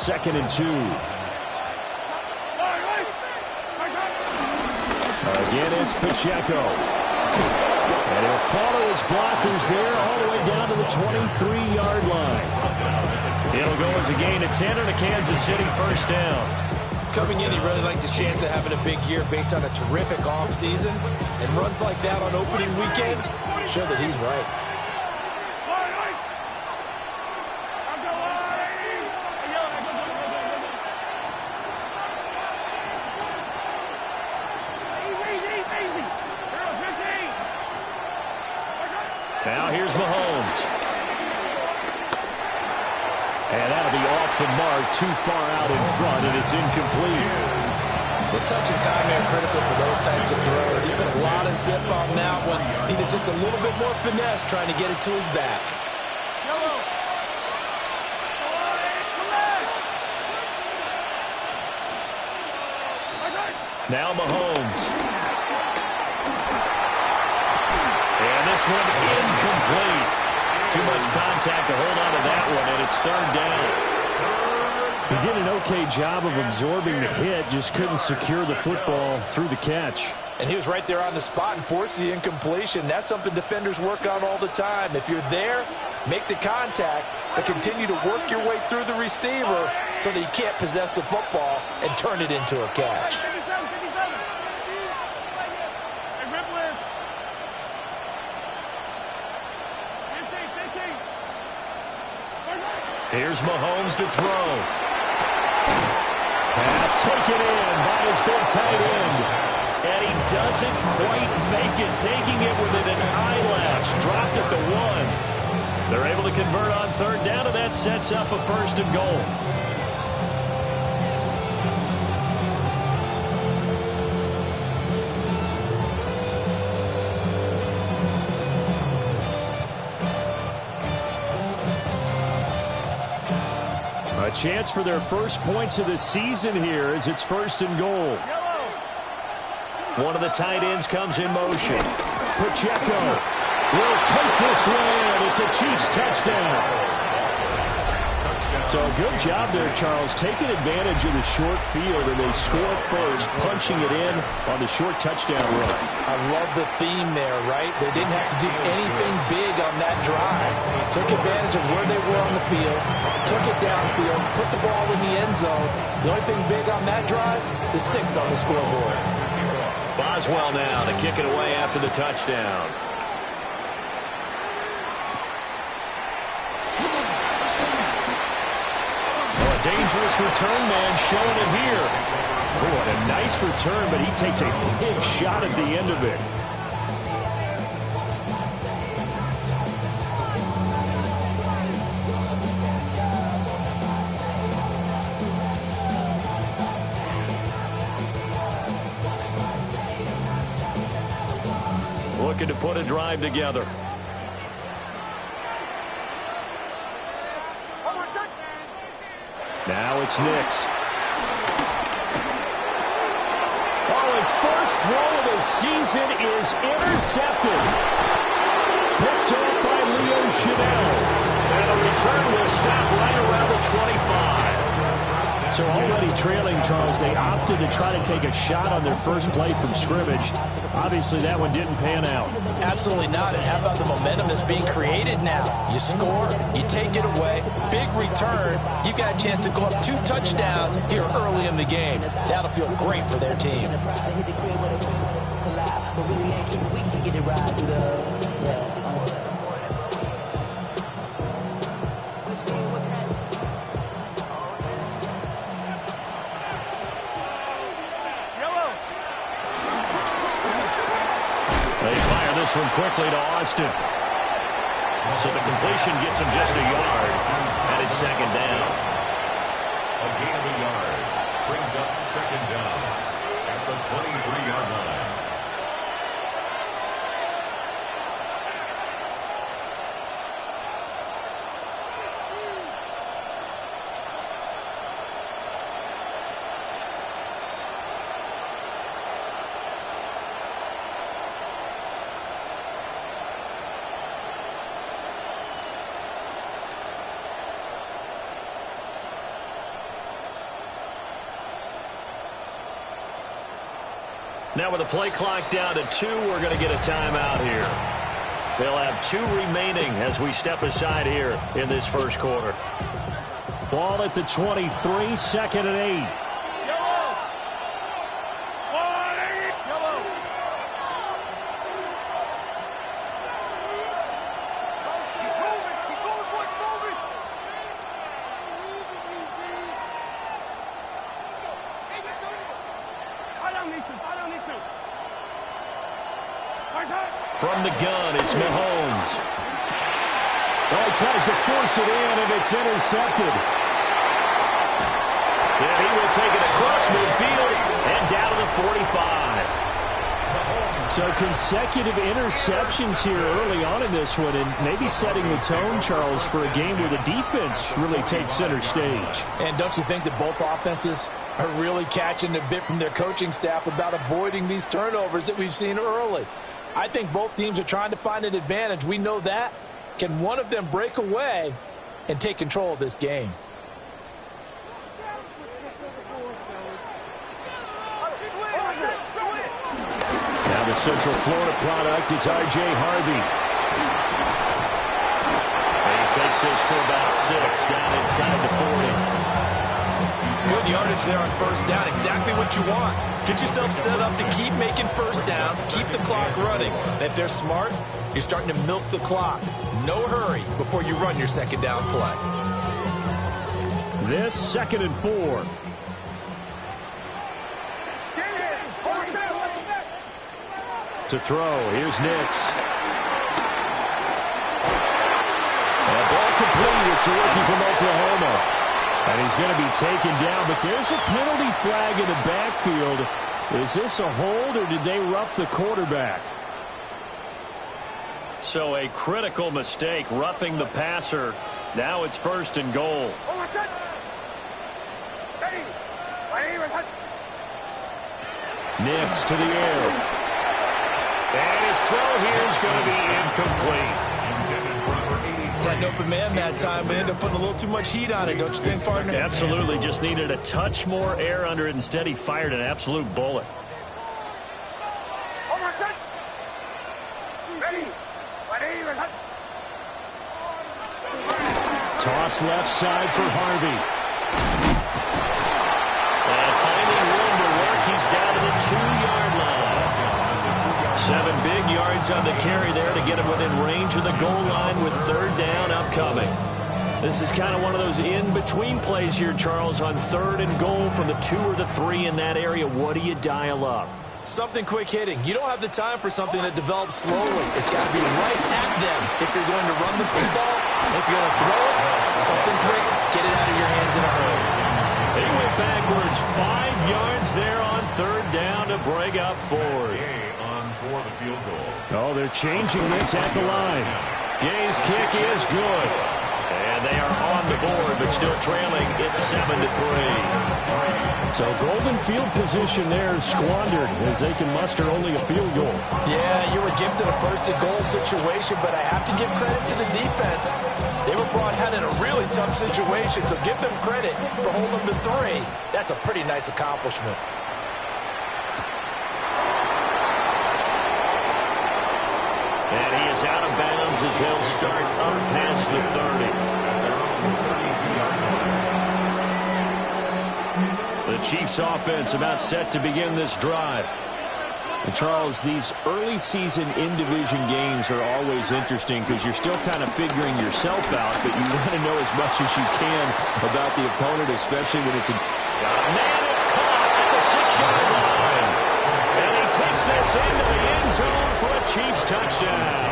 2nd and 2. Again, it's Pacheco. And he'll follow his blockers there all the way down to the 23-yard line. It'll go as a gain of 10 and a Kansas City first down. Coming in, he really liked his chance of having a big year based on a terrific offseason. And runs like that on opening weekend show that he's right. Now here's Mahomes. And that'll be off the mark, too far out in front, and it's incomplete. The touch and time are critical for those types of throws. He put a lot of zip on that one. Needed just a little bit more finesse trying to get it to his back. Now Mahomes. And this one incomplete. Too much contact to hold on to that one, and it's 3rd down. He did an okay job of absorbing the hit, just couldn't secure the football through the catch. And he was right there on the spot and forced the incompletion. That's something defenders work on all the time. If you're there, make the contact, but continue to work your way through the receiver so that you can't possess the football and turn it into a catch. Here's Mahomes to throw. Pass taken in by his big tight end. And he doesn't quite make it, taking it within an eyelash. Dropped at the 1. They're able to convert on 3rd down, and that sets up a 1st and goal. A chance for their first points of the season here as it's 1st and goal. One of the tight ends comes in motion. Pacheco will take this one. It's a Chiefs touchdown. So a good job there, Charles, taking advantage of the short field, and they score first, punching it in on the short touchdown run. I love the theme there, right? They didn't have to do anything big on that drive. Took advantage of where they were on the field, took it downfield, put the ball in the end zone. The only thing big on that drive, the 6 on the scoreboard. Boswell now to kick it away after the touchdown. Dangerous return man showing it here. Oh, what a nice return, but he takes a big shot at the end of it. Looking to put a drive together. Now it's Nix. Oh, his first throw of the season is intercepted. Picked up by Leo Chanel. And the return will stop right around the 25. So already trailing, Charles, they opted to try to take a shot on their first play from scrimmage. Obviously, that one didn't pan out. Absolutely not. And how about the momentum that's being created now? You score, you take it away, big return. You got a chance to go up 2 touchdowns here early in the game. That'll feel great for their team. They fire this one quickly to Austin. So the completion gets him just a yard. And it's 2nd down. A gain of a yard brings up 2nd down at the 23-yard line. Now with the play clock down to 2, we're going to get a timeout here. They'll have 2 remaining as we step aside here in this first quarter. Ball at the 23, 2nd and 8. From the gun, it's Mahomes. Oh, he tries to force it in, and it's intercepted. And he will take it across midfield and down to the 45. So consecutive interceptions here early on in this one, and maybe setting the tone, Charles, for a game where the defense really takes center stage. And don't you think that both offenses are really catching a bit from their coaching staff about avoiding these turnovers that we've seen early? I think both teams are trying to find an advantage. We know that. Can one of them break away and take control of this game? Now the Central Florida product, it's R.J. Harvey. And he takes this for about 6 down inside the 40. Good yardage there on first down. Exactly what you want. Get yourself set up to keep making first downs, keep the clock running. And if they're smart, you're starting to milk the clock. No hurry before you run your second down play. This 2nd and 4. To throw, here's Nix. And ball complete. It's a rookie from Oklahoma. And he's going to be taken down, but there's a penalty flag in the backfield. Is this a hold, or did they rough the quarterback? So a critical mistake, roughing the passer. Now it's 1st and goal. Nix to the air. And his throw here is going to be incomplete. Had an open man that time, but ended up putting a little too much heat on it, don't you think, partner? Absolutely. Just needed a touch more air under it. Instead, he fired an absolute bullet. Toss left side for Harvey. And finding room to work, he's down to the 2-yard line. 7 big yards on the carry there to get him within range of the goal line with 3rd down upcoming. This is kind of one of those in-between plays here, Charles, on 3rd and goal from the 2 or the 3 in that area. What do you dial up? Something quick hitting. You don't have the time for something that develops slowly. It's got to be right at them if you're going to run the football. If you're going to throw it, something quick, get it out of your hands in a hurry. He went backwards 5 yards there on 3rd down to break up 4th. For the field goal. Oh, they're changing this at the line. Gay's kick is good. And they are on the board, but still trailing. It's 7-3. So golden field position there squandered as they can muster only a field goal. Yeah, you were gifted a 1st and goal situation, but I have to give credit to the defense. They were brought out in a really tough situation, so give them credit for holding them to 3. That's a pretty nice accomplishment. And he is out of bounds as they'll start up past the 30. The Chiefs offense about set to begin this drive. And Charles, these early season in-division games are always interesting because you're still kind of figuring yourself out, but you want to know as much as you can about the opponent, especially when it's a... Man, it's caught at the 6-yard line. And he takes this into the end zone for a Chiefs touchdown.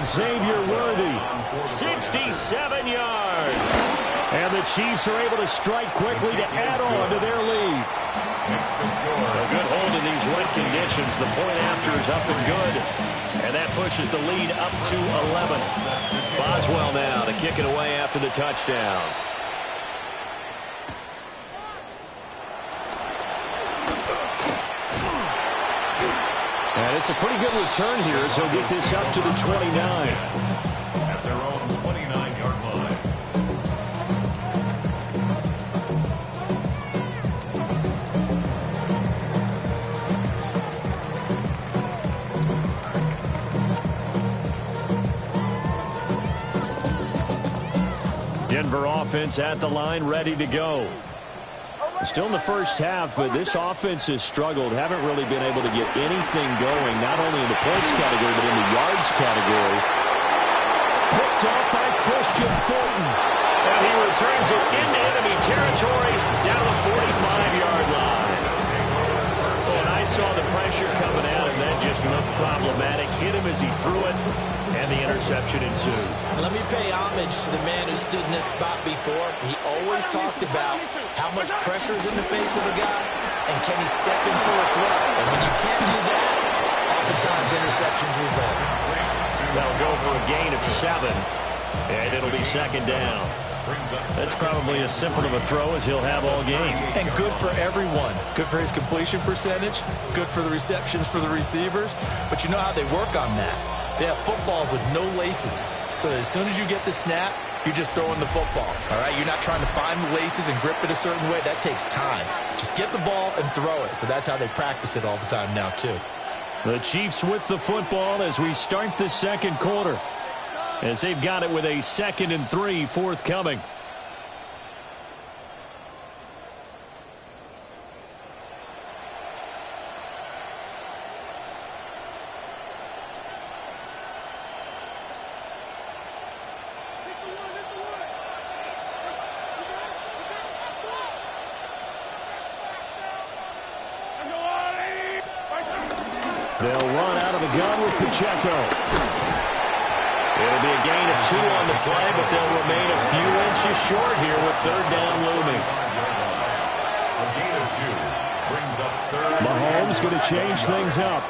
Xavier Worthy, 67 yards. And the Chiefs are able to strike quickly to add on to their lead. A good hold in these wet conditions. The point after is up and good. And that pushes the lead up to 11. Boswell now to kick it away after the touchdown. And it's a pretty good return here as he'll get this up to the 29. At their own 29-yard line. offense at the line, ready to go. Still in the first half, but this offense has struggled. Haven't really been able to get anything going, not only in the points category, but in the yards category. Picked up by Christian Fulton. And he returns it into enemy territory down to the 45-yard line. And I saw the pressure coming at him. That just looked problematic. Hit him as he threw it, and the interception ensued. Let me pay homage to the man who stood in this spot before. He always talked about how much pressure is in the face of a guy, and can he step into a throw. And when you can't do that, oftentimes interceptions result. They'll go for a gain of 7, and it'll be second down. That's probably as simple of a throw as he'll have all game. And good for everyone. Good for his completion percentage. Good for the receptions for the receivers. But you know how they work on that. They have footballs with no laces. So that as soon as you get the snap, you're just throwing the football. All right? You're not trying to find the laces and grip it a certain way. That takes time. Just get the ball and throw it. So that's how they practice it all the time now, too. The Chiefs with the football as we start the second quarter, as they've got it with a 2nd and 3 forthcoming. They'll run out of the gun with Pacheco. It'll be a gain of 2 on the play, but they'll remain a few inches short here with 3rd down looming. A gain of 2 brings up 3rd. Mahomes going to change things up.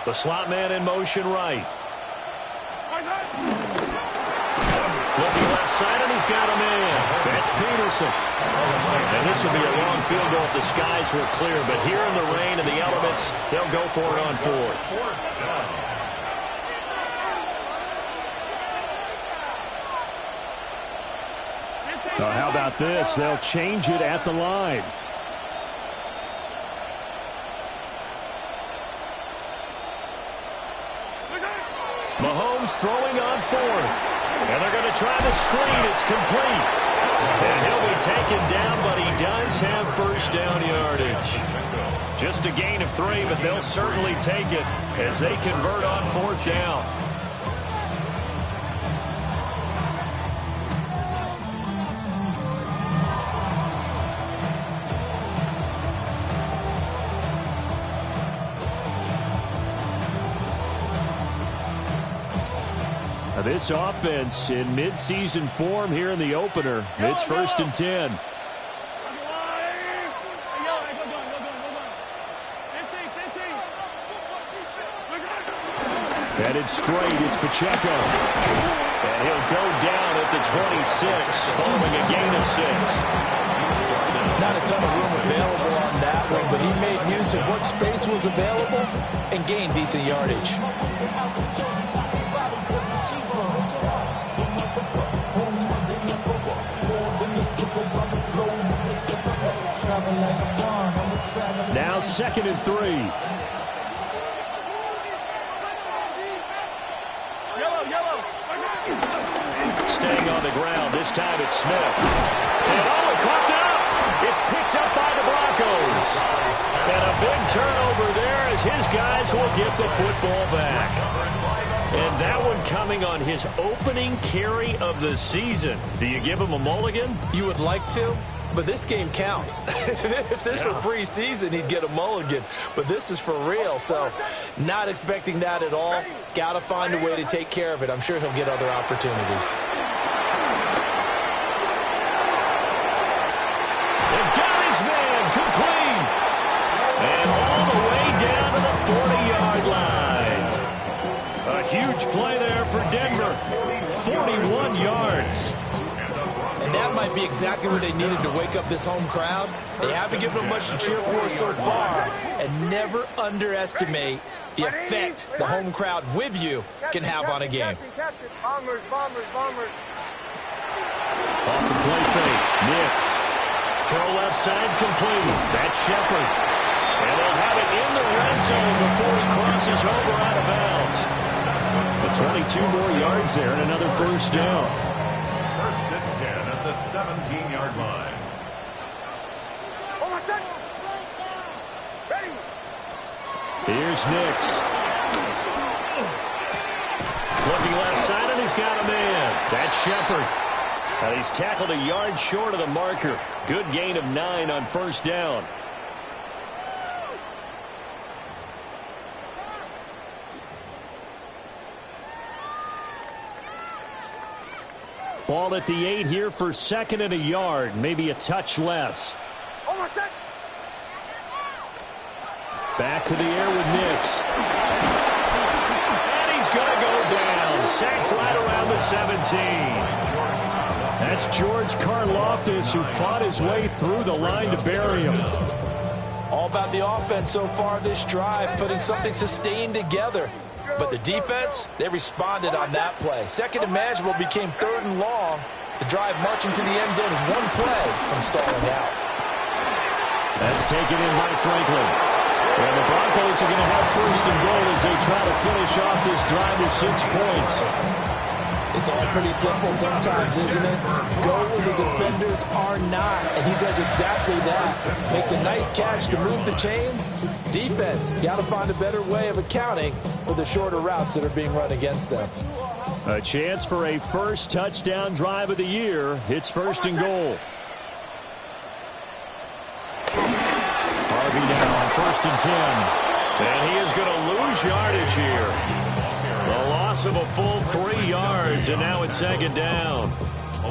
The slot man in motion right. Looking left side, and he's got a man. That's Peterson. And this will be a long field goal if the skies were clear. But here in the rain and the elements, they'll go for it on 4th. Now, how about this? They'll change it at the line. Mahomes throwing on 4th. And they're going to try the screen. It's complete. And he'll be taken down, but he does have 1st down yardage. Just a gain of 3, but they'll certainly take it as they convert on 4th down. This offense in midseason form here in the opener. It's 1st and 10. Headed straight, it's Pacheco. And he'll go down at the 26, following a gain of 6. Not a ton of room available on that one, but he made use of what space was available and gained decent yardage. Now 2nd and 3. Staying on the ground. This time it's Smith. And it caught up. It's picked up by the Broncos. And a big turnover there as his guys will get the football back. And that one coming on his opening carry of the season. Do you give him a mulligan? You would like to, but this game counts. If this were preseason, he'd get a mulligan. But this is for real, so not expecting that at all. Got to find a way to take care of it. I'm sure he'll get other opportunities. They've got his man complete. And all the way down to the 40-yard line. A huge play there for Denver. 41 yards. And that might be exactly what they needed to wake up this home crowd. They haven't given them much to cheer for so far. And never underestimate the effect the home crowd with you can have on a game. play fake. Nix. Throw left side complete. That's Shepard. And they'll have it in the red zone before he crosses over out of bounds. But 22 more yards there and another first down. First and 10 at the 17-yard line. Here's Nix. Looking left side, and he's got a man. That's Shepard. And he's tackled a yard short of the marker. Good gain of 9 on first down. Ball at the 8 here for second and a yard. Maybe a touch less. Back to the air with Nix. And he's going to go down. Sacked right around the 17. That's George Karlaftis, who fought his way through the line to bury him. All about the offense so far this drive, putting something sustained together. But the defense, they responded on that play. Second and manageable became third and long. The drive marching to the end zone is one play from stalling out. That's taken in by Franklin. And the Broncos are going to have first and goal as they try to finish off this drive with 6 points. It's all pretty simple sometimes, isn't it? Go where the defenders are not, and he does exactly that. Makes a nice catch to move the chains. Defense, got to find a better way of accounting for the shorter routes that are being run against them. A chance for a first touchdown drive of the year. It's first and goal. Harvey now on first and 10. And he is going to lose yardage here. The loss of a full 3 yards, and now it's second down.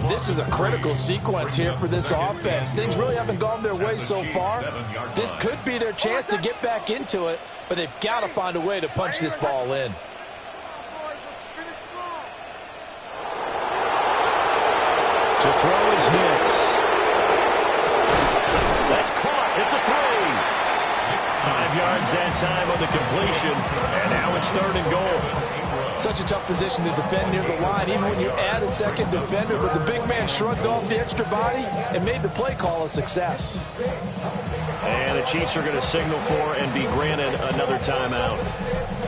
This is a critical sequence here for this offense. Things really haven't gone their way so far. This could be their chance to get back into it, but they've got to find a way to punch this ball in. To throw is Nix. That's caught at the 3. 5 yards that time on the completion, and now it's third and goal. Such a tough position to defend near the line, even when you add a second defender, but the big man shrugged off the extra body and made the play call a success. And the Chiefs are going to signal for and be granted another timeout,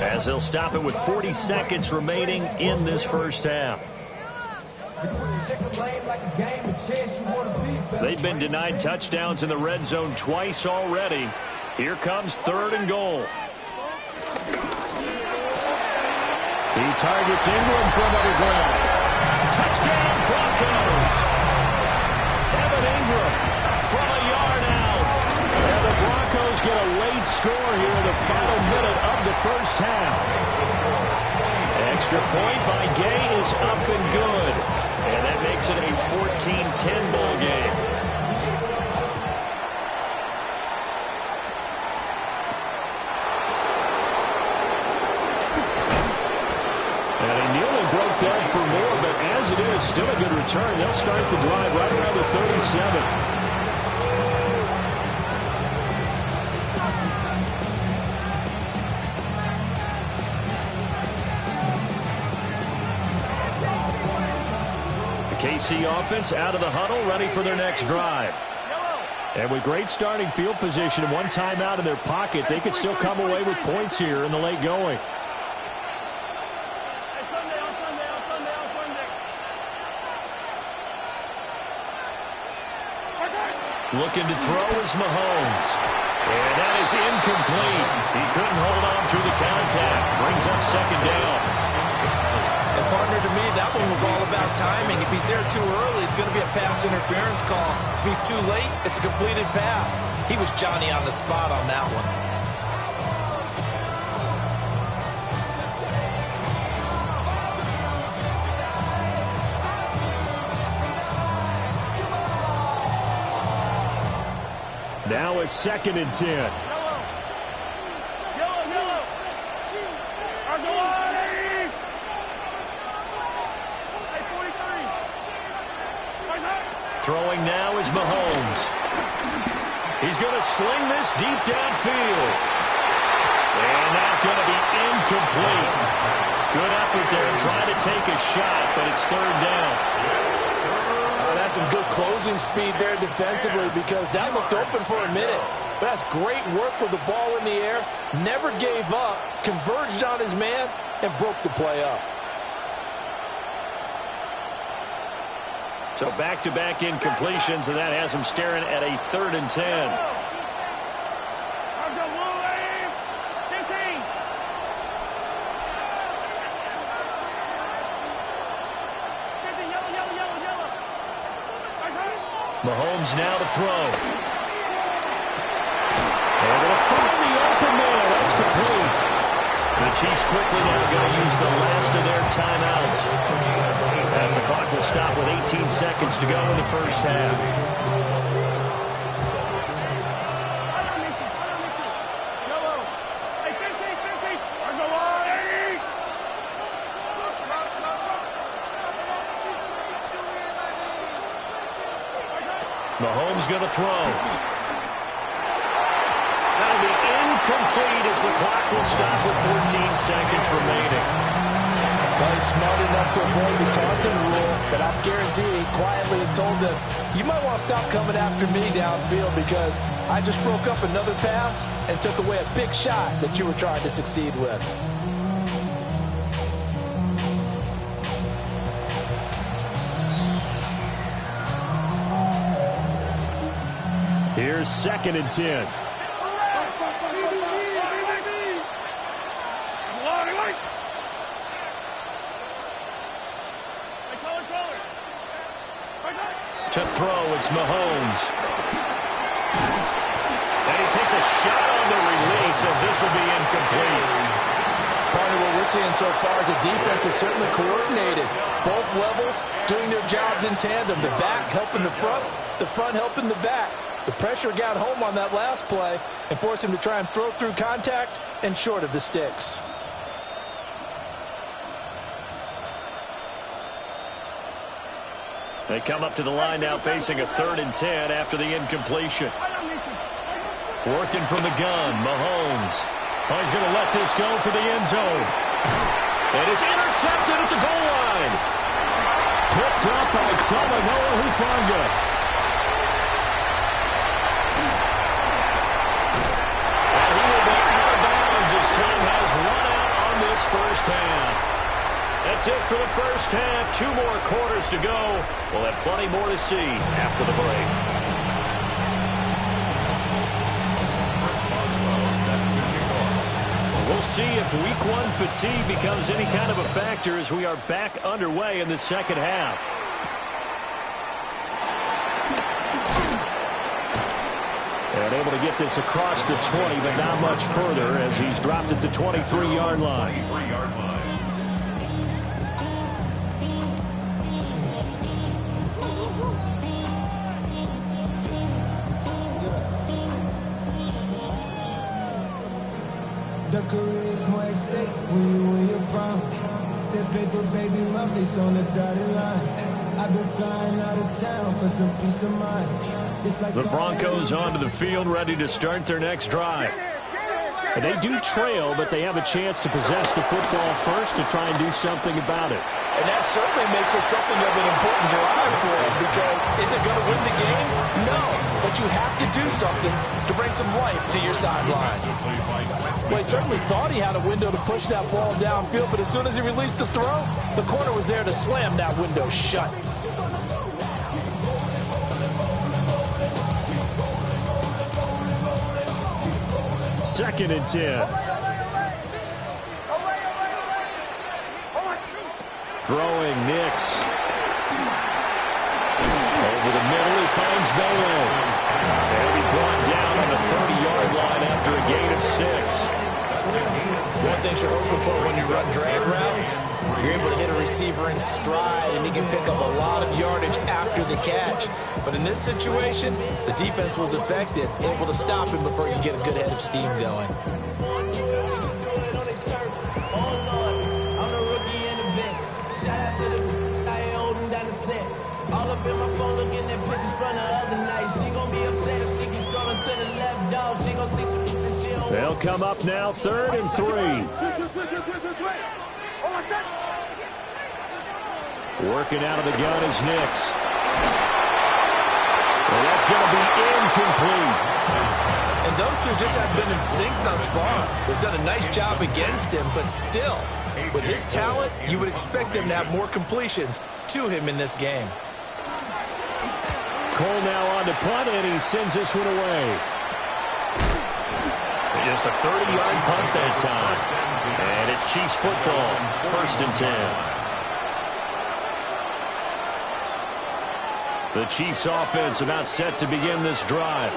as they'll stop it with 40 seconds remaining in this first half. They've been denied touchdowns in the red zone twice already. Here comes third and goal. He targets Ingram from underground. Touchdown, Broncos! Evan Ingram from a yard out. And the Broncos get a late score here in the final minute of the first half. Extra point by Gay is up and good. And that makes it a 14-10 ball game. Broke that for more, but as it is, still a good return. They'll start the drive right around the 37. The KC offense out of the huddle, ready for their next drive. And with great starting field position and one timeout in their pocket, they could still come away with points here in the late going. Looking to throw is Mahomes. And that is incomplete. He couldn't hold on through the contact. Brings up second down. And partner, to me, that one was all about timing. If he's there too early, it's going to be a pass interference call. If he's too late, it's a completed pass. He was Johnny on the spot on that one. Now it's second and 10. Throwing now is Mahomes. He's going to sling this deep downfield. And that's going to be incomplete. Good effort there trying to take a shot, but it's third down. That's some good closing speed there defensively because that looked open for a minute. But that's great work with the ball in the air. Never gave up, converged on his man, and broke the play up. So back-to-back incompletions, and that has him staring at a 3rd and 10. Mahomes now to throw. They're going to find the open man. That's complete. The Chiefs quickly now going to use the last of their timeouts, as the clock will stop with 18 seconds to go in the first half. Mahomes going to throw. That'll be incomplete as the clock will stop with 14 seconds remaining. Well, he's smart enough to avoid the taunting rule, but I'm guaranteed he quietly has told them, you might want to stop coming after me downfield because I just broke up another pass and took away a big shot that you were trying to succeed with. Here's 2nd and 10. To throw, it's Mahomes. And he takes a shot on the release as this will be incomplete. Partner, what we're seeing so far is the defense is certainly coordinated. Both levels doing their jobs in tandem. The back helping the front helping the back. The pressure got home on that last play and forced him to try and throw through contact and short of the sticks. They come up to the line now facing a 3rd and 10 after the incompletion. Working from the gun, Mahomes. Oh, he's going to let this go for the end zone. And it's intercepted at the goal line. Picked up by Noah Hufanga. Time has run out on this first half. That's it for the first half. 2 more quarters to go. We'll have plenty more to see after the break. We'll see if Week 1 fatigue becomes any kind of a factor as we are back underway in the second half. And able to get this across the 20, but not much further as he's dropped it to 23-yard line. The career is more at stake when you win your prime. That paper, baby, lovely's on the dotted line. I've been flying out of town for some peace of mind. The Broncos onto the field, ready to start their next drive. And they do trail, but they have a chance to possess the football first to try and do something about it. And that certainly makes it something of an important drive for them because is it going to win the game? No, but you have to do something to bring some life to your sideline. Well, he certainly thought he had a window to push that ball downfield, but as soon as he released the throw, the corner was there to slam that window shut. Second and 10. Throwing Nix. Over the middle, he finds Velo. And he brought down on the 30-yard line after a gain of 6. One thing you're hoping for when you run drag routes, you're able to hit a receiver in stride, and he can pick up a lot of yardage after the catch. But in this situation, the defense was effective, able to stop him before you get a good head of steam going. All up in my phone looking at pictures from the other night. She gon' be upset if she keeps scrolling to the left, dog. She gon' see some shit she don't. They'll come up now, 3rd and 3. Working out of the gun is Nix. is going to be incomplete. And those two just have been in sync thus far. They've done a nice job against him, but still, with his talent, you would expect them to have more completions to him in this game. Cole now on to punt, and he sends this one away. Just a 30-yard punt that time. And it's Chiefs football, 1st and 10. The Chiefs offense about set to begin this drive.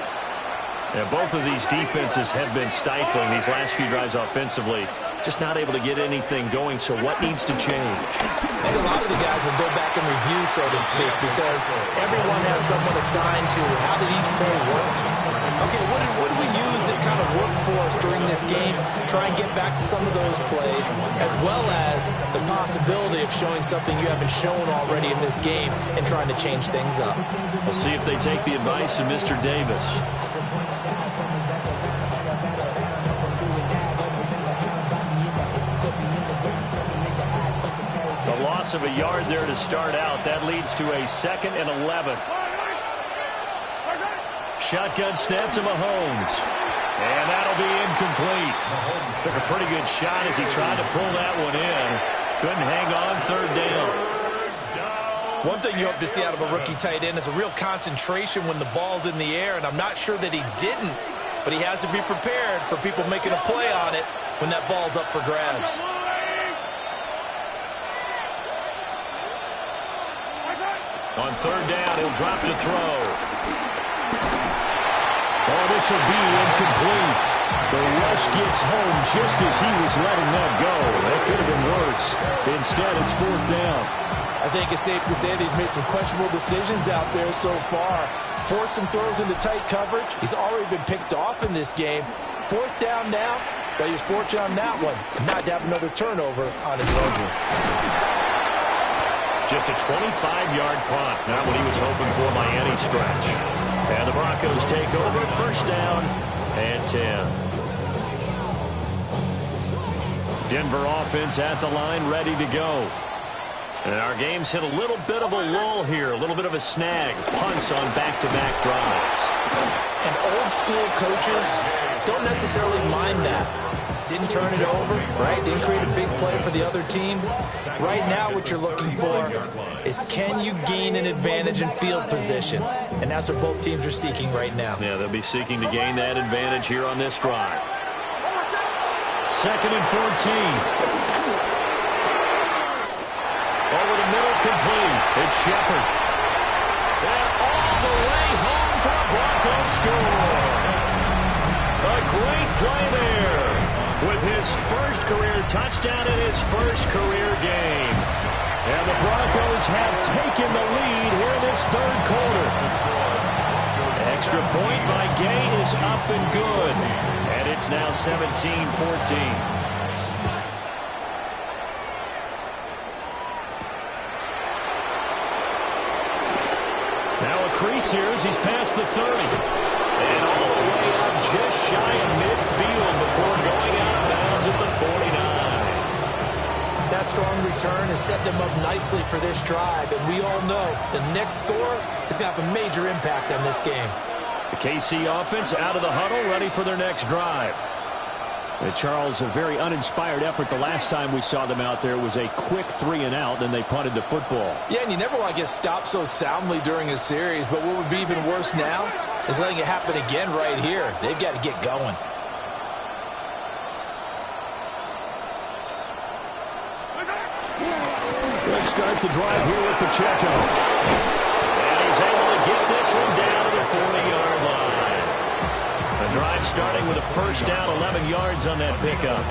And both of these defenses have been stifling these last few drives offensively. Just not able to get anything going, so what needs to change? I think a lot of the guys will go back and review, so to speak, because everyone has someone assigned to how did each play work. Okay, what did we use that kind of worked for us during this game? Try and get back to some of those plays, as well as the possibility of showing something you haven't shown already in this game and trying to change things up. We'll see if they take the advice of Mr. Davis. The loss of a yard there to start out. That leads to a 2nd and 11. Shotgun snap to Mahomes. And that'll be incomplete. Took a pretty good shot as he tried to pull that one in. Couldn't hang on 3rd down. One thing you hope to see out of a rookie tight end is a real concentration when the ball's in the air, and I'm not sure that he didn't, but he has to be prepared for people making a play on it when that ball's up for grabs. On 3rd down, he'll drop to throw. Oh, this will be incomplete. The rush gets home just as he was letting that go. That could have been worse. Instead, it's 4th down. I think it's safe to say that he's made some questionable decisions out there so far. Forced some throws into tight coverage. He's already been picked off in this game. 4th down now, but he was fortunate on that one not to have another turnover on his own. Just a 25-yard punt. Not what he was hoping for by any stretch. And the Broncos take over, 1st down and 10. Denver offense at the line, ready to go. And our game's hit a little bit of a lull here, a little bit of a snag. Punts on back-to-back drives. And old school coaches don't necessarily mind that. Didn't turn it over, right? Didn't create a big play for the other team. Right now what you're looking for is can you gain an advantage in field position? And that's what both teams are seeking right now. Yeah, they'll be seeking to gain that advantage here on this drive. 2nd and 14. Over the middle, complete. It's Shepard. And all the way home for a Broncos score. A great play there with his first career touchdown in his first career game. And the Broncos have taken the lead here in this 3rd quarter. Extra point by Gay is up and good. And it's now 17-14. Crease here as he's past the 30. And all the way up just shy of midfield before going out of bounds at the 49. That strong return has set them up nicely for this drive, and we all know the next score is going to have a major impact on this game. The KC offense out of the huddle, ready for their next drive. Charles, a very uninspired effort the last time we saw them out there. It was a quick 3-and-out, and they punted the football. Yeah, and you never want to get stopped so soundly during a series, but what would be even worse now is letting it happen again right here. They've got to get going. Let's start the drive here with Pacheco. And he's able to get this one down to the 40-yard line. The drive starting with a 1st down, 11 yards on that pickup.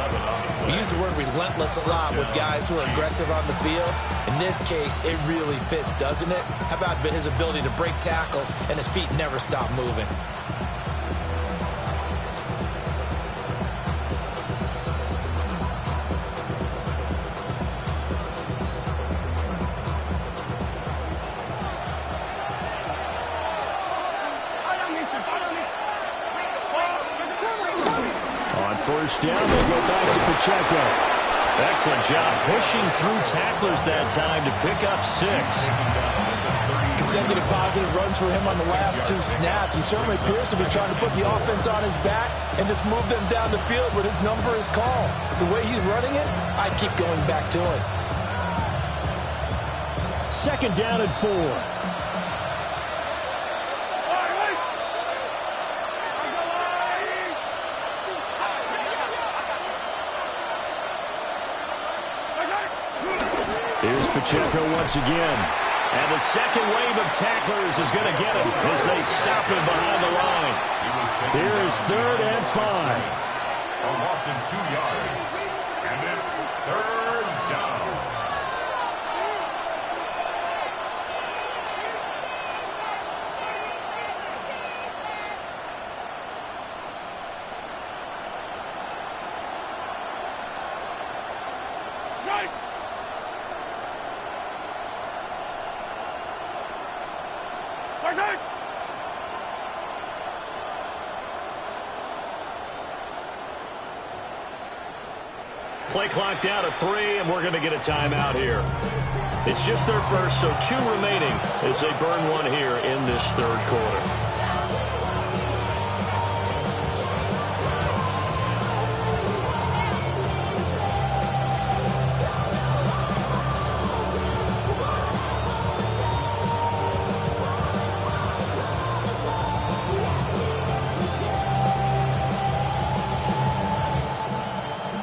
We use the word relentless a lot with guys who are aggressive on the field. In this case, it really fits, doesn't it? How about his ability to break tackles and his feet never stop moving? First down, they'll go back to Pacheco. Excellent job pushing through tacklers that time to pick up 6. consecutive positive runs for him on the last 2 snaps. He certainly appears to be trying to put the offense on his back and just move them down the field when his number is called. The way he's running it, I keep going back to him. 2nd down and 4. Here's Pacheco once again. And the second wave of tacklers is going to get him as they stop him behind the line. Here is 3rd and 5. A loss of 2 yards. And it's 3rd down. Play clock down to 3, and we're going to get a timeout here. It's just their first, so 2 remaining as they burn one here in this 3rd quarter.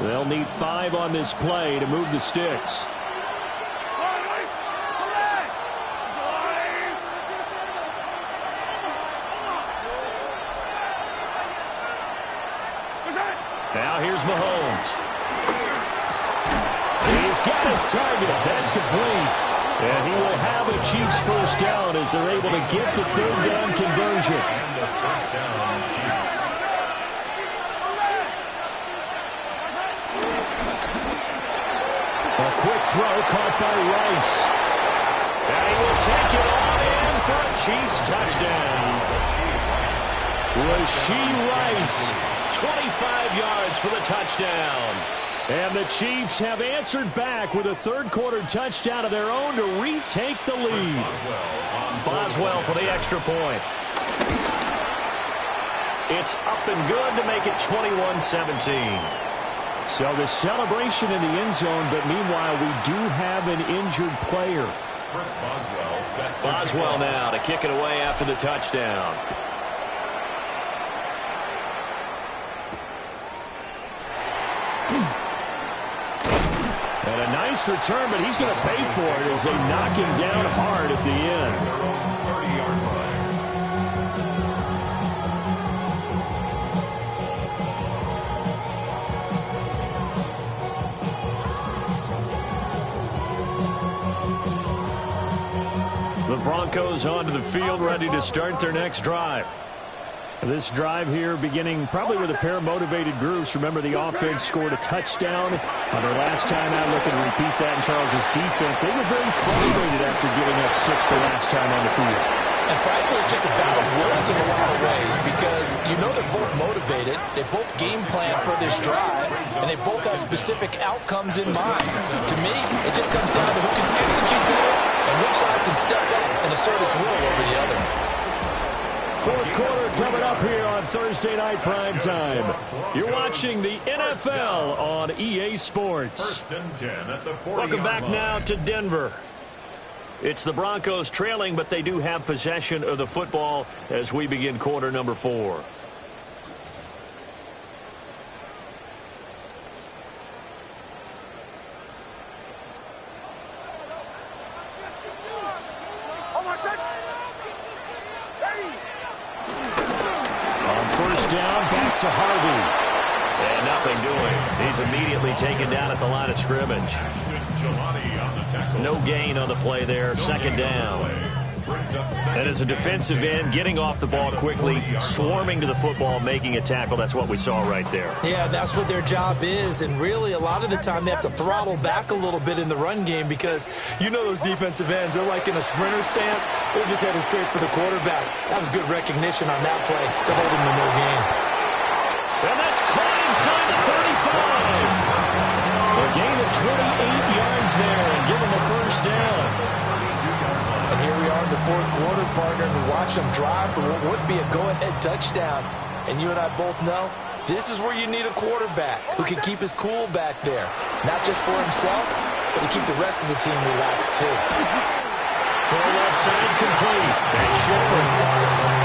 They'll need 5 on this play to move the sticks. Now here's Mahomes. He's got his target. That's complete. And he will have a Chiefs first down as they're able to get the 3rd down conversion. And the first down, Chiefs. A quick throw caught by Rice. And he will take it on in for a Chiefs touchdown. Rashee Rice, 25 yards for the touchdown. And the Chiefs have answered back with a 3rd quarter touchdown of their own to retake the lead. Boswell for the extra point. It's up and good to make it 21-17. So the celebration in the end zone, but meanwhile we do have an injured player. Chris Boswell set to Boswell now to kick it away after the touchdown. And a nice return, but he's going to pay for it as they knock him down hard at the end. their own 30-yard line. The Broncos onto the field, ready to start their next drive. This drive here beginning probably with a pair of motivated groups. Remember, the offense scored a touchdown on their last time out. Looking to repeat that in Charles's defense. They were very frustrated after giving up 6 the last time on the field. And frankly, it's just a battle of wills in a lot of ways because you know they're both motivated. They both game plan for this drive, and they both have specific outcomes in mind. To me, it just comes down to who can execute better and which side can step up and assert its will over the other. 4th quarter coming up here on Thursday Night Prime Time. You're watching the NFL on EA Sports. 1st and 10 at the 40-yard Welcome back line. now to Denver. It's the Broncos trailing, but they do have possession of the football as we begin quarter number 4. On 1st down, back to Harvey. And nothing doing. He's immediately taken down at the line of scrimmage. No gain on the play there. 2nd down. And as a defensive end, getting off the ball quickly, swarming to the football, making a tackle. That's what we saw right there. Yeah, that's what their job is. And really, a lot of the time, they have to throttle back a little bit in the run game because you know those defensive ends, they're like in a sprinter stance. They're just headed straight for the quarterback. That was good recognition on that play to hold him to no gain. And that's caught inside the 35. A gain of 28 yards there and give him a 1st down. And here we are in the fourth quarter, partner, and watch them drive for what would be a go-ahead touchdown. And you and I both know this is where you need a quarterback who can keep his cool back there. Not just for himself, but to keep the rest of the team relaxed, too. Full left side complete. That's Shepard.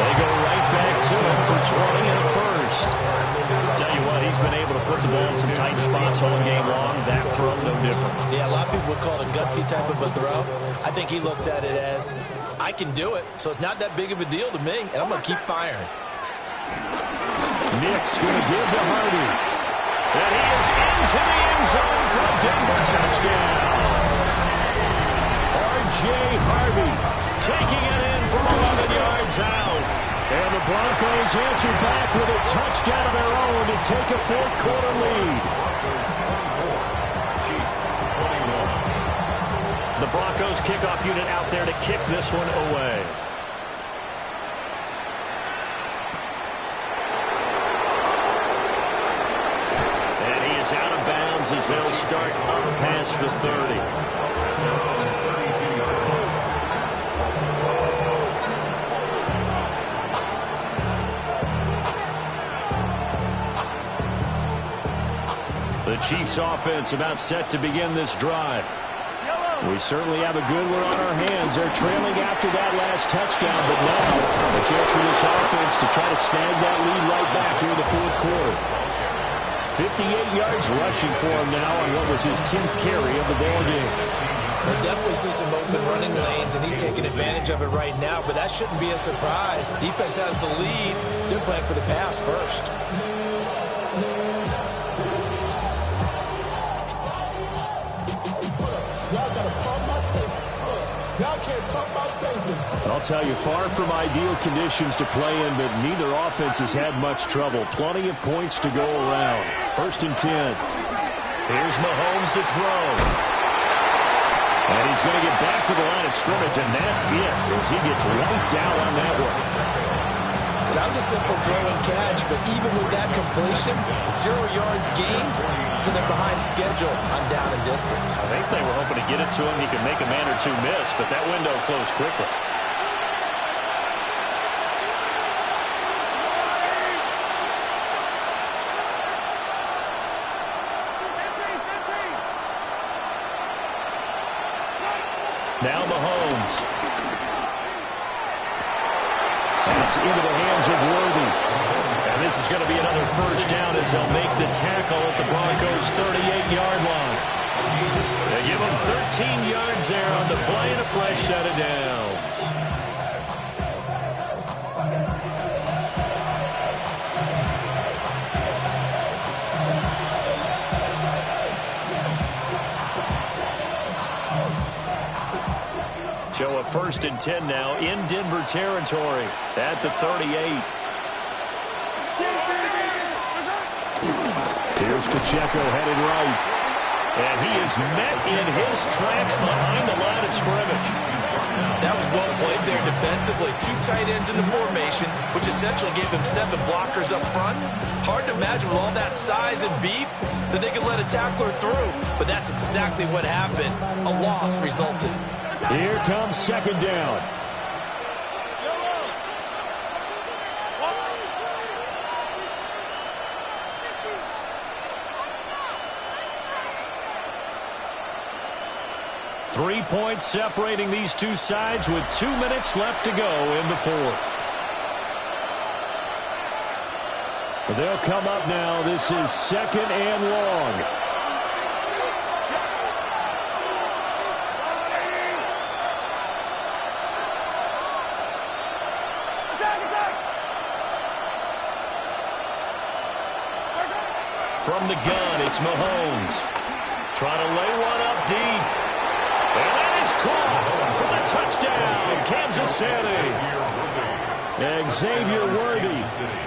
They go right back to him for 20 and a first. Tell you what, he's been able to put the ball in some tight spots all game long. That throw, no different. Yeah, a lot of people would call it a gutsy type of a throw. I think he looks at it as, I can do it, so it's not that big of a deal to me, and I'm going to keep firing. Nick's going to give to Hardy. And he is into the end zone for a Denver touchdown. R.J. Harvey taking it in from 11 yards out. And the Broncos answer back with a touchdown of their own to take a fourth quarter lead. The Broncos kickoff unit out there to kick this one away. And he is out of bounds as they'll start up past the 30. The Chiefs offense about set to begin this drive. We certainly have a good one on our hands. They're trailing after that last touchdown, but now a chance for this offense to try to snag that lead right back here in the fourth quarter. 58 yards rushing for him now on what was his 10th carry of the ball game. We'll definitely see some open running lanes, and he's taking advantage of it right now, but that shouldn't be a surprise. Defense has the lead. They're playing for the pass first. I'll tell you, far from ideal conditions to play in, but neither offense has had much trouble. Plenty of points to go around. 1st and 10. Here's Mahomes to throw. And he's going to get back to the line of scrimmage, and that's it as he gets wiped out on that one. That was a simple throw and catch, but even with that completion, 0 yards gained, so they're behind schedule on down and distance. I think they were hoping to get it to him. He could make a man or two miss, but that window closed quickly. Now Mahomes. That's into the hands of Worthy. And this is going to be another first down as they'll make the tackle at the Broncos' 38-yard line. They give them 13 yards there on the play and a fresh set of downs. Show a 1st and 10 now in Denver territory at the 38. Here's Pacheco headed right. And he is met in his tracks behind the line of scrimmage. That was well played there defensively. 2 tight ends in the formation, which essentially gave them 7 blockers up front. Hard to imagine with all that size and beef that they could let a tackler through. But that's exactly what happened. A loss resulted. Here comes 2nd down. Three points separating these two sides with 2 minutes left to go in the fourth. They'll come up now. This is 2nd and long. From the gun, it's Mahomes. Trying to lay one up deep. And that is caught for the touchdown, Kansas City. Xavier Worthy,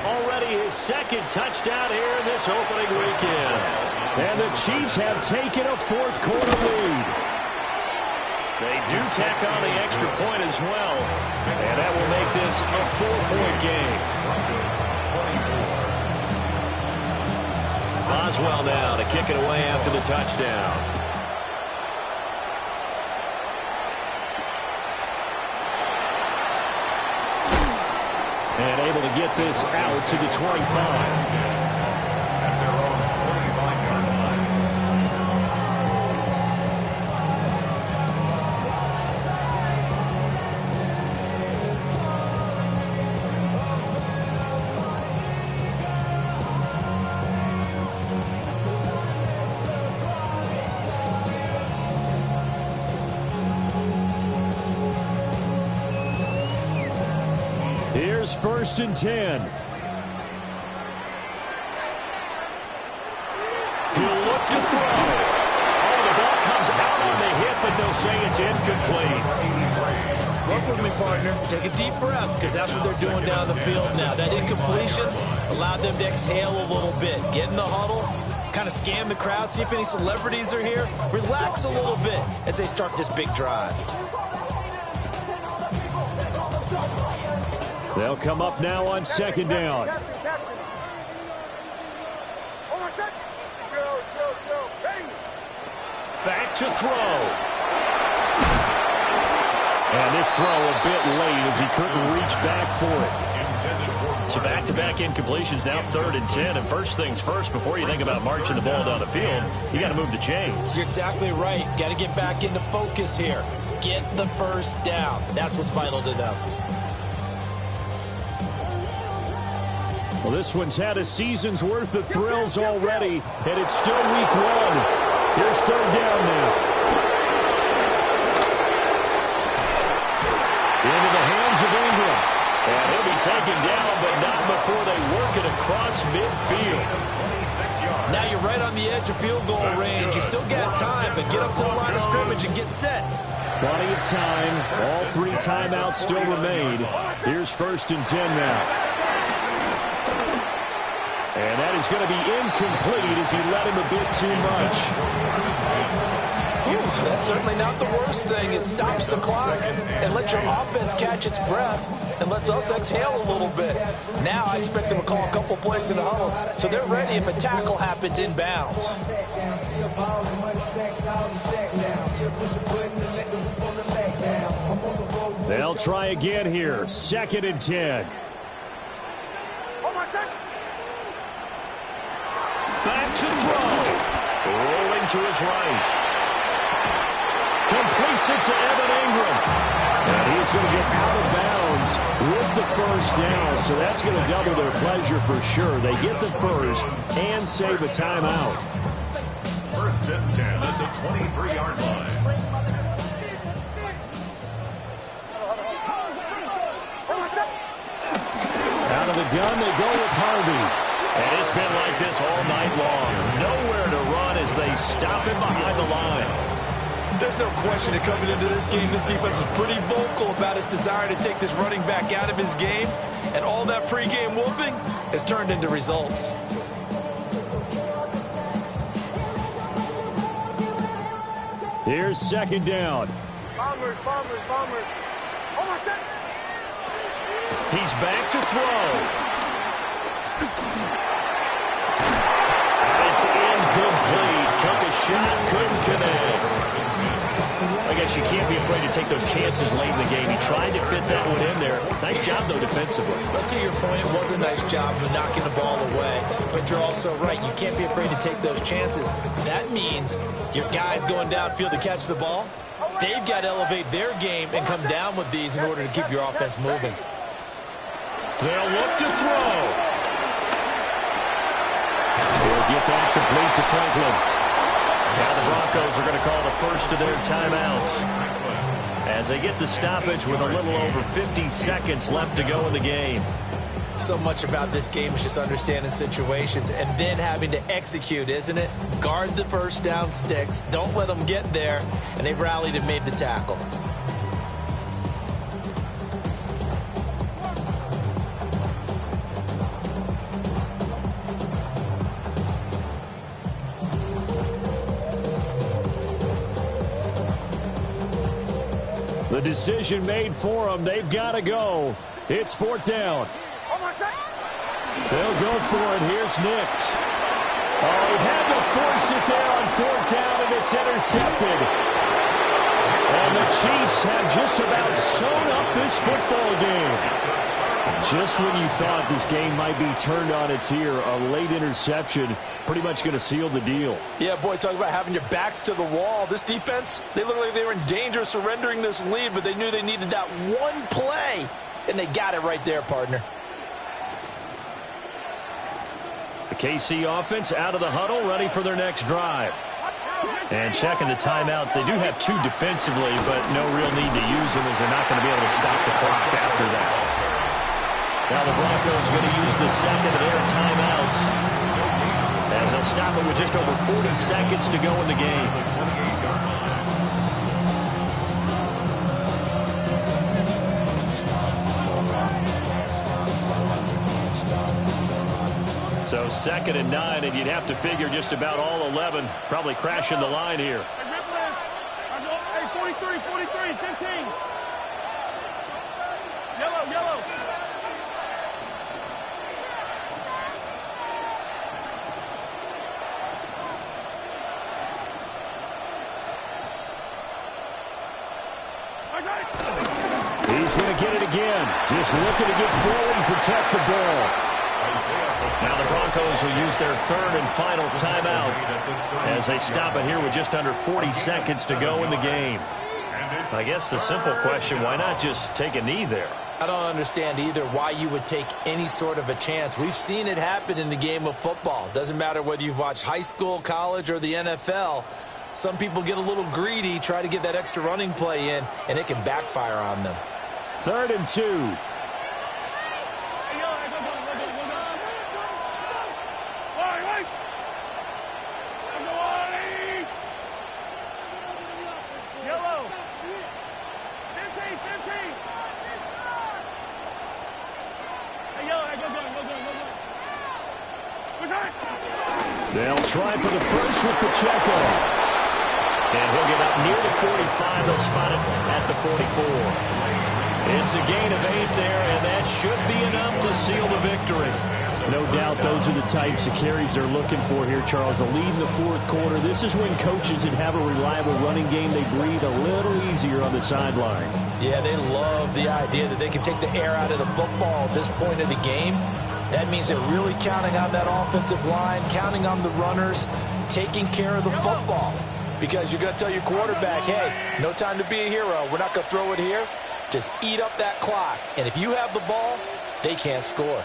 already his 2nd touchdown here in this opening weekend. And the Chiefs have taken a fourth quarter lead. They do tack on the extra point as well. And that will make this a 4-point game. Boswell now to kick it away after the touchdown. And able to get this out to the 25. Here's 1st and 10. He'll look to throw. Oh, the ball comes out on the hit, but they'll say it's incomplete. Work with me, partner. Take a deep breath, because that's what they're doing down the field now. That incompletion allowed them to exhale a little bit. Get in the huddle, kind of scan the crowd, see if any celebrities are here. Relax a little bit as they start this big drive. They'll come up now on 2nd down. Back to throw. And this throw a bit late as he couldn't reach back for it. So back-to-back incompletions, now 3rd and 10. And first things first, before you think about marching the ball down the field, you got to move the chains. You're exactly right. Got to get back into focus here. Get the first down. That's what's vital to them. Well, this one's had a season's worth of thrills already, and it's still week 1. Here's 3rd down now. Into the hands of Ingram. And he'll be taken down, but not before they work it across midfield. Now you're right on the edge of field goal range. You still got time, but get up to the line of scrimmage and get set. Plenty of time. All 3 timeouts still remain. Here's 1st and 10 now. And that is going to be incomplete as he let him a bit too much. That's certainly not the worst thing. It stops the clock and lets your offense catch its breath and lets us exhale a little bit. Now I expect them to call a couple plays in the huddle so they're ready if a tackle happens inbounds. They'll try again here. 2nd and 10. Back to throw. Rolling to his right. Completes it to Evan Ingram. And he's going to get out of bounds with the first down. So that's going to double their pleasure for sure. They get the first and save a timeout. 1st and 10 at the 23-yard line. Out of the gun, they go with Harvey. And it's been like this all night long. Nowhere to run as they stop him behind the line. There's no question that coming into this game, this defense was pretty vocal about its desire to take this running back out of his game. And all that pregame whooping has turned into results. Here's 2nd down. Bombers. He's back to throw. It's incomplete. Took a shot, couldn't connect. I guess you can't be afraid to take those chances late in the game. He tried to fit that one in there. Nice job, though, defensively. But to your point, it was a nice job of knocking the ball away. But you're also right. You can't be afraid to take those chances. That means your guys going downfield to catch the ball, they've got to elevate their game and come down with these in order to keep your offense moving. They'll look to throw. They'll get that complete to Franklin. Now the Broncos are going to call the first of their timeouts as they get the stoppage with a little over 50 seconds left to go in the game. So much about this game is just understanding situations and then having to execute, isn't it? Guard the first down sticks. Don't let them get there. And they've rallied and made the tackle. The decision made for them. They've got to go. It's 4th down. They'll go for it. Here's Nix. Oh, he had to force it there on 4th down, and it's intercepted. And the Chiefs have just about sewn up this football game. Just when you thought this game might be turned on its ear, a late interception pretty much going to seal the deal. Yeah, boy, talk about having your backs to the wall. This defense, they looked like they were in danger of surrendering this lead, but they knew they needed that one play, and they got it right there, partner. The KC offense out of the huddle, ready for their next drive. And checking the timeouts. They do have 2 defensively, but no real need to use them as they're not going to be able to stop the clock after that. Now the Broncos going to use the second of their timeouts as they'll stop it with just over 40 seconds to go in the game. So 2nd and 9, and you'd have to figure just about all 11 probably crashing the line here. Hey, 43, 15. Yellow. He's going to get it again. Just looking to get forward and protect the ball. Now the Broncos will use their 3rd and final timeout as they stop it here with just under 40 seconds to go in the game. I guess the simple question, why not just take a knee there? I don't understand either why you would take any sort of a chance. We've seen it happen in the game of football. Doesn't matter whether you've watched high school, college, or the NFL. Some people get a little greedy, try to get that extra running play in, and it can backfire on them. 3rd and 2. They'll try for the first with Pacheco. And he'll get up near the 45. They'll spot it at the 44. It's a gain of 8 there, and that should be enough to seal the victory. No doubt those are the types of carries they're looking for here, Charles. The lead in the 4th quarter. This is when coaches that have a reliable running game, they breathe a little easier on the sideline. Yeah, they love the idea that they can take the air out of the football at this point of the game. That means they're really counting on that offensive line, counting on the runners, taking care of the football. Because you're going to tell your quarterback, hey, no time to be a hero. We're not going to throw it here. Just eat up that clock. And if you have the ball, they can't score.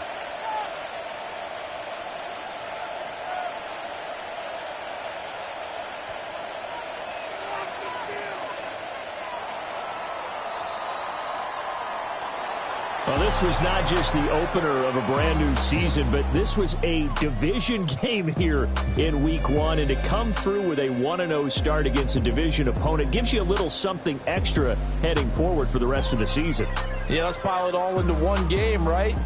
Well, this was not just the opener of a brand new season, but this was a division game here in week 1. And to come through with a 1-0 start against a division opponent gives you a little something extra heading forward for the rest of the season. Yeah, let's pile it all into one game, right?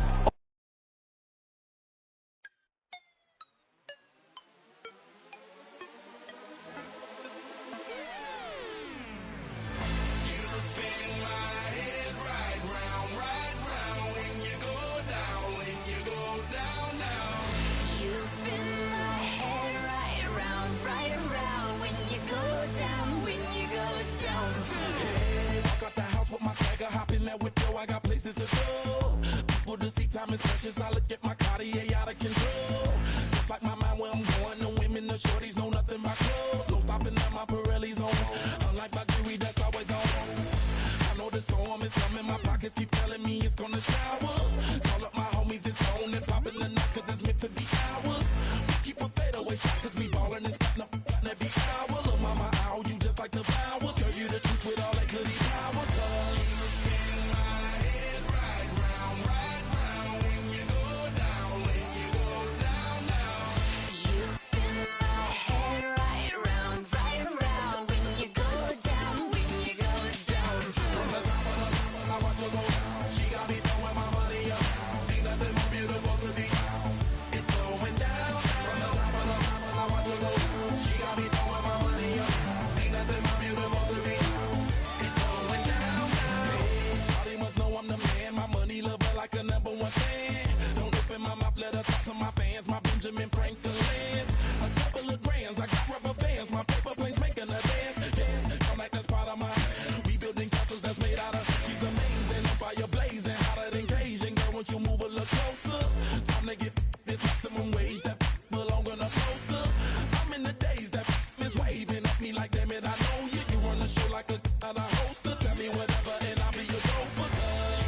won't you move a little closer? Time to get this maximum wage that belong on a poster. I'm in the days that is waving at me like, damn it, I know you. You run the show like a hoster. Tell me whatever and I'll be your gopher.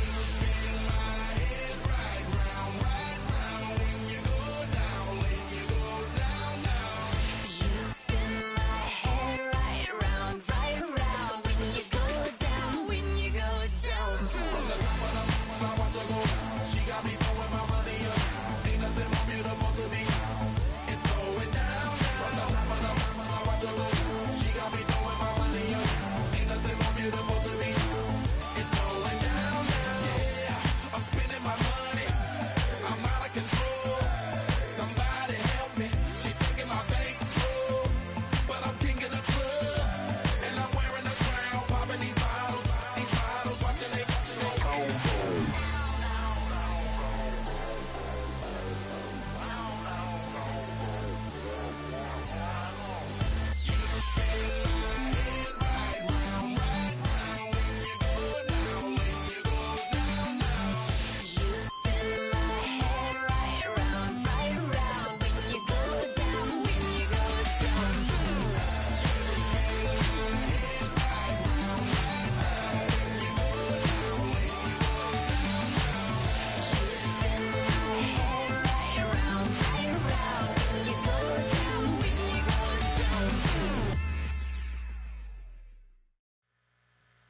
You spin my head right round when you go down, when you go down, down. You spin my head right round when you go down, when you go down. From the top of the mountain, I watch her go down. She got me throwing my money up. Ain't nothing more beautiful to me. It's going down, down. From the top of the mountain, I watch her go down. She got me throwing my money up. Ain't nothing more beautiful to me. It's going down, down. Yeah, I'm spending my money. I'm out of control. Somebody help me. She taking my bankroll, but I'm king of the club, and I'm wearing a crown, popping these bottles, watching they go. You spin my head right round when you go down, when you go down. Right round when you go down, when you go down.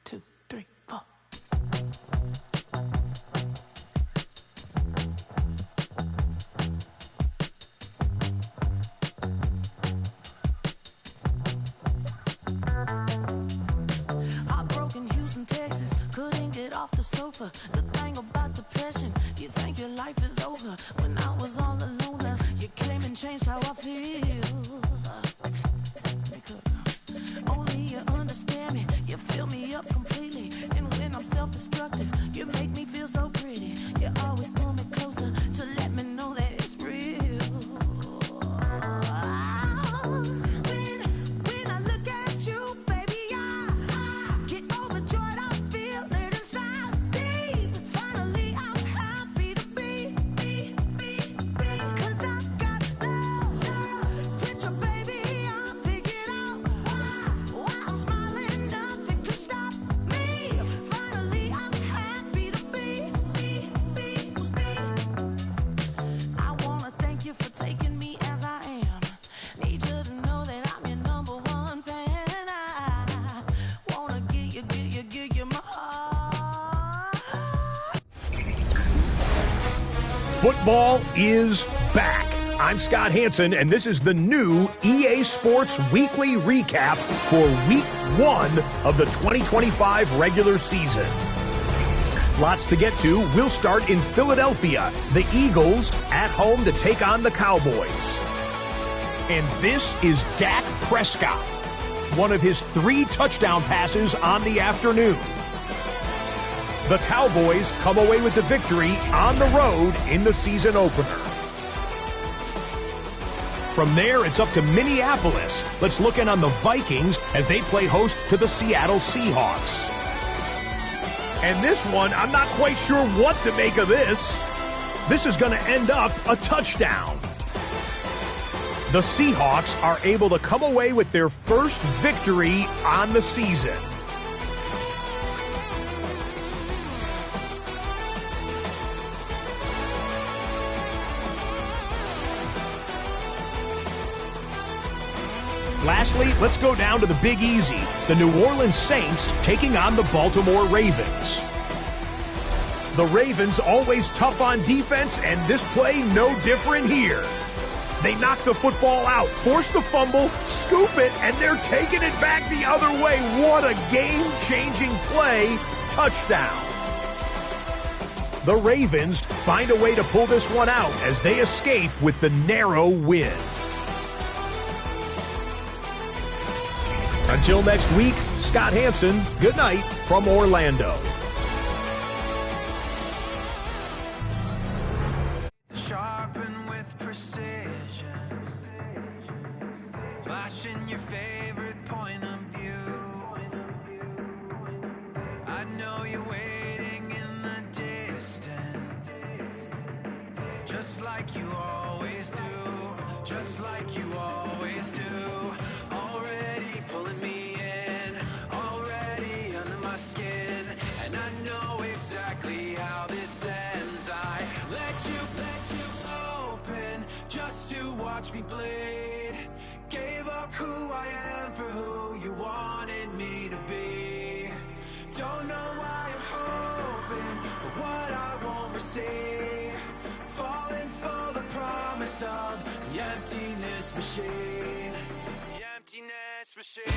2, 3, 4. Heartbroken Houston, Texas, couldn't get off the sofa. The thing about depression, you think your life is over. When I was all alone, you came and changed how I feel. Only you understand me, you fill me up completely. And when I'm self-destructive, you make me feel so pretty. You always pull me closer to let me know that it's real. When I look at you, baby, I get overjoyed. I feel it inside deep. Finally, I'm happy to be. 'Cause I got love with your baby. I figured out why I'm smiling. Nothing can stop me. Finally, I'm happy to be. I wanna thank you for taking me as I am. Need you to know that I'm your number one fan. I wanna give you my heart. Football is back. I'm Scott Hansen, and this is the new EA Sports Weekly Recap for Week 1 of the 2025 regular season. Lots to get to. We'll start in Philadelphia. The Eagles at home to take on the Cowboys. And this is Dak Prescott, one of his 3 touchdown passes on the afternoon. The Cowboys come away with the victory on the road in the season opener. From there, it's up to Minneapolis. Let's look in on the Vikings as they play host to the Seattle Seahawks. And this one, I'm not quite sure what to make of this. This is going to end up a touchdown. The Seahawks are able to come away with their first victory on the season. Lastly, let's go down to the Big Easy. The New Orleans Saints taking on the Baltimore Ravens. The Ravens always tough on defense, and this play no different here. They knock the football out, force the fumble, scoop it, and they're taking it back the other way. What a game-changing play. Touchdown. The Ravens find a way to pull this one out as they escape with the narrow win. Until next week, Scott Hansen, good night from Orlando. Sharpen with precision, flashing your favorite point of view. I know you're waiting in the distance. just like you always do, just like you always do. Already pulling me in, already under my skin, and I know exactly how this ends. I let you open just to watch me bleed. Gave up who I am for who you wanted me to be. Don't know why I'm hoping for what I won't receive. Falling for the promise of the emptiness machine. The emptiness machine.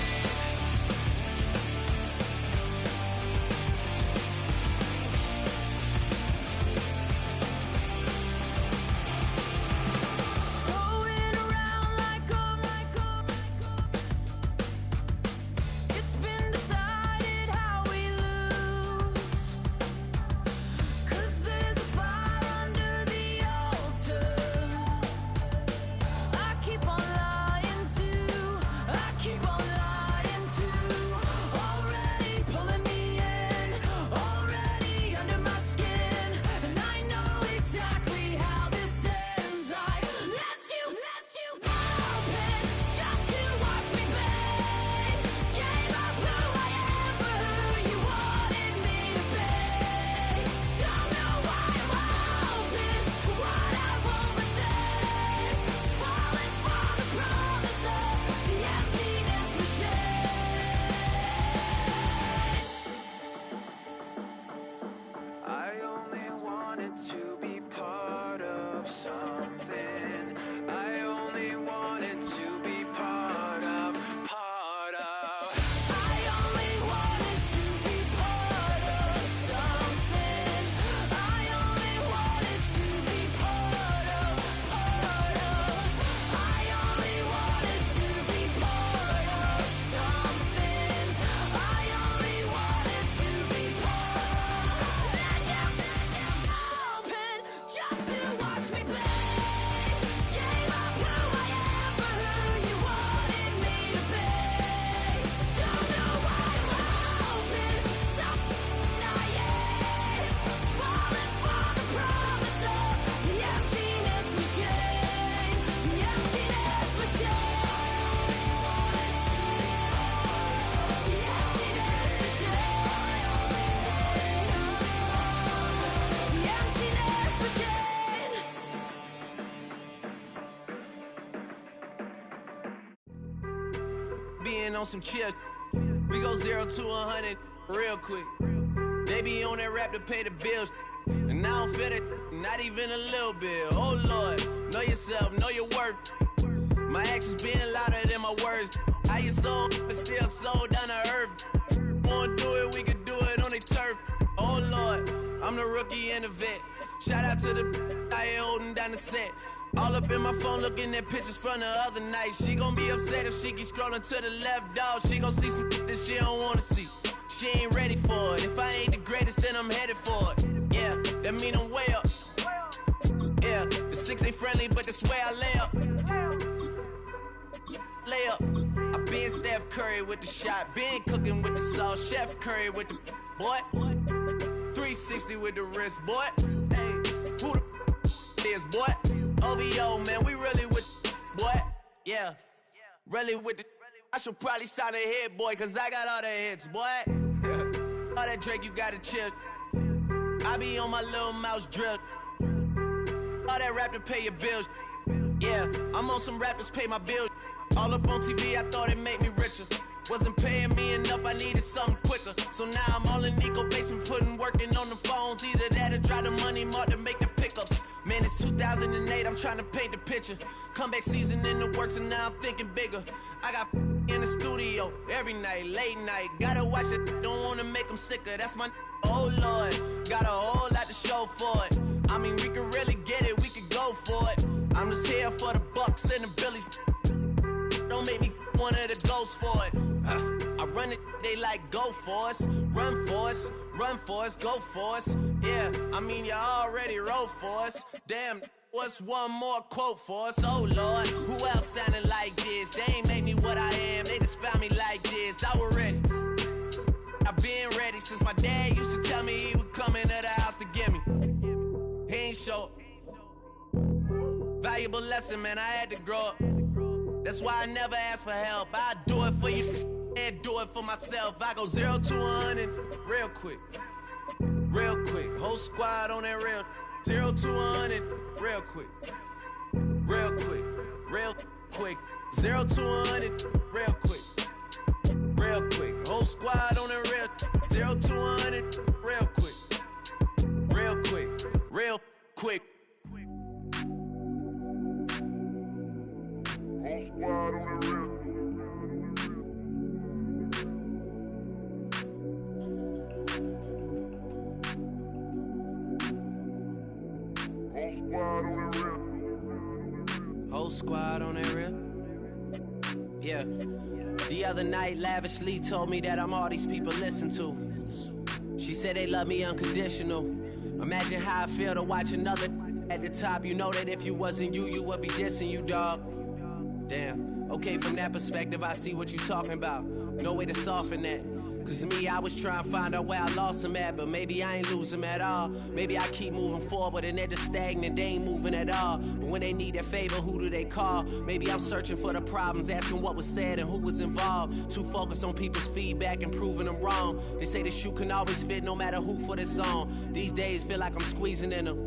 On some chill, we go 0 to 100 real quick. They be on that rap to pay the bills, and I don't feel it, not even a little bit. Oh Lord, know yourself, know your worth. My actions being louder than my words. How you sold, but still sold down to earth. Wanna do it, we could do it on the turf. Oh Lord, I'm the rookie and the vet. Shout out to the I ain't holding down the set. All up in my phone looking at pictures from the other night. She gon' be upset if she keep scrolling to the left, dog. She gon' see some that she don't wanna see. She ain't ready for it. If I ain't the greatest, then I'm headed for it. Yeah, that mean I'm way up. Yeah, the 6 ain't friendly, but that's where I lay up. Lay up. I been Steph Curry with the shot. Been cooking with the sauce. Chef Curry with the boy. 360 with the wrist, boy. Hey, who the is, boy? OVO, man, we really with boy. Yeah, really with the. I should probably sign a hit, boy, cause I got all the hits, boy. All that Drake, you gotta chill. I be on my little mouse drill. All that rap to pay your bills. Yeah, I'm on some rappers pay my bills. All up on TV, I thought it made me richer. Wasn't paying me enough, I needed something quicker. So now I'm all in Nico basement, working on the phones. Either that or try the money mark to make the pickups. Man, it's 2008, I'm trying to paint the picture. Comeback season in the works and now I'm thinking bigger. I got in the studio every night, late night. Gotta watch it, don't wanna make them sicker. That's my oh Lord, got a whole lot to show for it. I mean, we could really get it, we could go for it. I'm just here for the Bucks and the Billies. Don't make me one of the ghosts for it. I run it, they like go for us. Run for us, go for us. Yeah, I mean you already wrote for us. Damn, what's one more quote for us? Oh Lord, who else sounded like this? They ain't made me what I am, they just found me like this. I was ready, I've been ready since my dad used to tell me he would come into the house to get me. He ain't show up, valuable lesson, man. I had to grow up. That's why I never ask for help. I do it for you and do it for myself. I go 0 to 100 real quick. Real quick. Whole squad on that real. 0 to 100 real quick. Real quick. Real quick. 0 to 100 real quick. Real quick. Whole squad on that real. 0 to 100 real quick. Real quick. Real quick. Whole squad on that real. Yeah. The other night, lavishly told me that I'm all these people listen to. She said they love me unconditional. Imagine how I feel to watch another at the top. You know that if you wasn't you, you would be dissing you, dog. Damn. Okay, from that perspective, I see what you talking about. No way to soften that. Cause me, I was trying to find out where I lost them at, but maybe I ain't lose them at all. Maybe I keep moving forward and they're just stagnant, they ain't moving at all. But when they need their favor, who do they call? Maybe I'm searching for the problems, asking what was said and who was involved. Too focused on people's feedback and proving them wrong. They say the shoe can always fit no matter who for the song. These days feel like I'm squeezing in them.